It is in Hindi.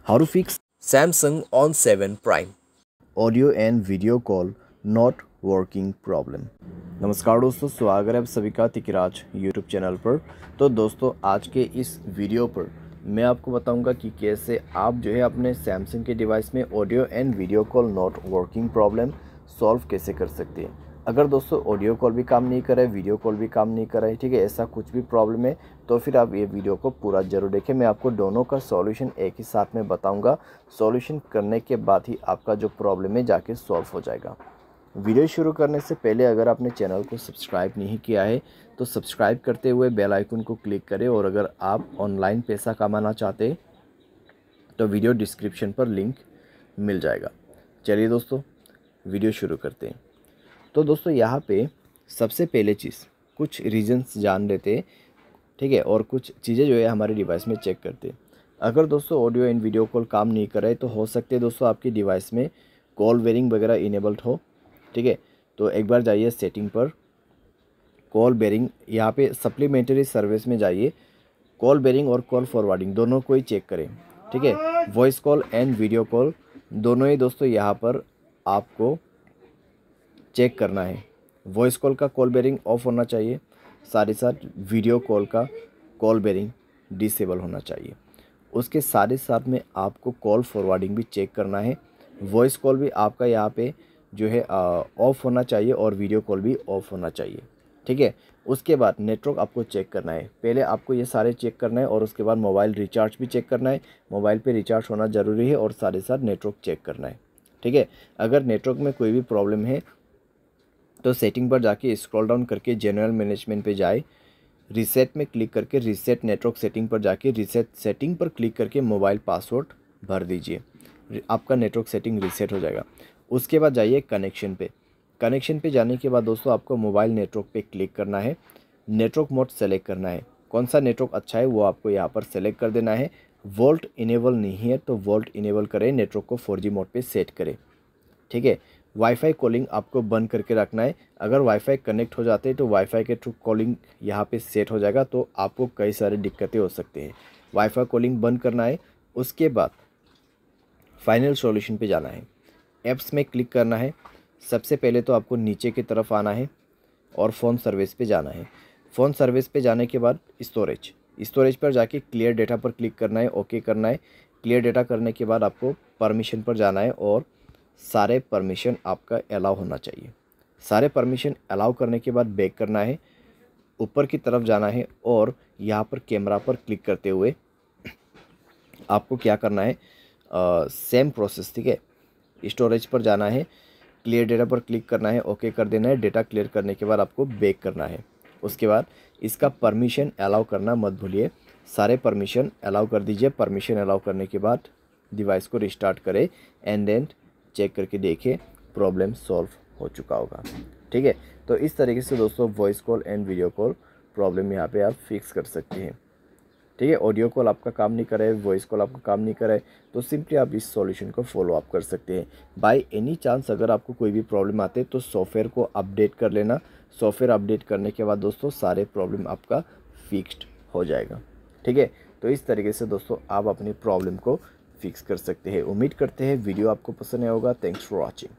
How to fix Samsung On7 Prime। Audio and video call not working problem. नमस्कार दोस्तों, स्वागत है आप सभी का तिकराज यूट्यूब चैनल पर। तो दोस्तों, आज के इस वीडियो पर मैं आपको बताऊंगा कि कैसे आप जो है अपने सैमसंग के डिवाइस में audio and video call not working problem solve कैसे कर सकते हैं। अगर दोस्तों ऑडियो कॉल भी काम नहीं कर रहा है, वीडियो कॉल भी काम नहीं कर रहा है, ठीक है, ऐसा कुछ भी प्रॉब्लम है तो फिर आप ये वीडियो को पूरा जरूर देखें। मैं आपको दोनों का सॉल्यूशन एक ही साथ में बताऊंगा। सॉल्यूशन करने के बाद ही आपका जो प्रॉब्लम है जाके सॉल्व हो जाएगा। वीडियो शुरू करने से पहले अगर आपने चैनल को सब्सक्राइब नहीं किया है तो सब्सक्राइब करते हुए बेल आइकन को क्लिक करें, और अगर आप ऑनलाइन पैसा कमाना चाहते हैं तो वीडियो डिस्क्रिप्शन पर लिंक मिल जाएगा। चलिए दोस्तों, वीडियो शुरू करते हैं। तो दोस्तों, यहाँ पे सबसे पहले चीज़ कुछ रीजंस जान लेते हैं, ठीक है, और कुछ चीज़ें जो है हमारे डिवाइस में चेक करते हैं। अगर दोस्तों ऑडियो एंड वीडियो कॉल काम नहीं कर रहे तो हो सकते हैं दोस्तों आपकी डिवाइस में कॉल बेरिंग वगैरह इनेबल्ड हो, ठीक है। तो एक बार जाइए सेटिंग पर, कॉल बेरिंग, यहाँ पे सप्लीमेंट्री सर्विस में जाइए, कॉल बेरिंग और कॉल फॉरवर्डिंग दोनों को ही चेक करें, ठीक है। Voice call and video call दोनों ही दोस्तों यहाँ पर आपको चेक करना है। वॉइस कॉल का कॉल बेरिंग ऑफ होना चाहिए, साथ ही साथ वीडियो कॉल का कॉल बेरिंग डिसेबल होना चाहिए। उसके साथ ही साथ में आपको कॉल फॉरवर्डिंग भी चेक करना है। वॉइस कॉल भी आपका यहाँ पे जो है ऑफ होना चाहिए और वीडियो कॉल भी ऑफ होना चाहिए, ठीक है। उसके बाद नेटवर्क आपको चेक करना है। पहले आपको ये सारे चेक करना है और उसके बाद मोबाइल रिचार्ज भी चेक करना है। मोबाइल पे रिचार्ज होना ज़रूरी है और साथ ही साथ नेटवर्क चेक करना है, ठीक है। अगर नेटवर्क में कोई भी प्रॉब्लम है तो सेटिंग पर जाके स्क्रॉल डाउन करके जनरल मैनेजमेंट पे जाए, रीसेट में क्लिक करके रीसेट नेटवर्क सेटिंग पर जाके रीसेट सेटिंग पर क्लिक करके मोबाइल पासवर्ड भर दीजिए, आपका नेटवर्क सेटिंग रीसेट हो जाएगा। उसके बाद जाइए कनेक्शन पे। कनेक्शन पे जाने के बाद दोस्तों आपको मोबाइल नेटवर्क पे क्लिक करना है, नेटवर्क मोड सेलेक्ट करना है। कौन सा नेटवर्क अच्छा है वो आपको यहाँ पर सेलेक्ट कर देना है। वोल्ट इनेबल नहीं है तो वोल्ट इनेबल करें, नेटवर्क को 4G मोड पे सेट करें, ठीक है। वाईफाई कॉलिंग आपको बंद करके रखना है। अगर वाईफाई कनेक्ट हो जाते हैं तो वाईफाई के थ्रू कॉलिंग यहाँ पे सेट हो जाएगा, तो आपको कई सारी दिक्कतें हो सकती हैं। वाईफाई कॉलिंग बंद करना है। उसके बाद फाइनल सॉल्यूशन पे जाना है, ऐप्स में क्लिक करना है। सबसे पहले तो आपको नीचे की तरफ आना है और फ़ोन सर्विस पे जाना है। फ़ोन सर्विस पे जाने के बाद स्टोरेज पर जाके क्लियर डेटा पर क्लिक करना है, ओके करना है। क्लियर डेटा करने के बाद आपको परमिशन पर जाना है और सारे परमिशन आपका अलाउ होना चाहिए। सारे परमिशन अलाउ करने के बाद बैक करना है, ऊपर की तरफ जाना है और यहाँ पर कैमरा पर क्लिक करते हुए आपको क्या करना है, सेम प्रोसेस, ठीक है। स्टोरेज पर जाना है, क्लियर डेटा पर क्लिक करना है, ओके कर देना है। डेटा क्लियर करने के बाद आपको बैक करना है। उसके बाद इसका परमिशन अलाउ करना मत भूलिए, सारे परमिशन अलाउ कर दीजिए। परमिशन अलाउ करने के बाद डिवाइस को रिस्टार्ट करें एंड देन चेक करके देखें, प्रॉब्लम सॉल्व हो चुका होगा, ठीक है। तो इस तरीके से दोस्तों voice call and video call problem यहाँ पे आप फिक्स कर सकते हैं, ठीक है। ऑडियो कॉल आपका काम नहीं करे, वॉइस कॉल आपका काम नहीं करे तो सिंपली आप इस सॉल्यूशन को फॉलो अप कर सकते हैं। बाय एनी चांस अगर आपको कोई भी प्रॉब्लम आते तो सॉफ्टवेयर को अपडेट कर लेना। सॉफ्टवेयर अपडेट करने के बाद दोस्तों सारे प्रॉब्लम आपका फिक्स्ड हो जाएगा, ठीक है। तो इस तरीके से दोस्तों आप अपनी प्रॉब्लम को फिक्स कर सकते हैं। उम्मीद करते हैं वीडियो आपको पसंद आया होगा। Thanks for watching.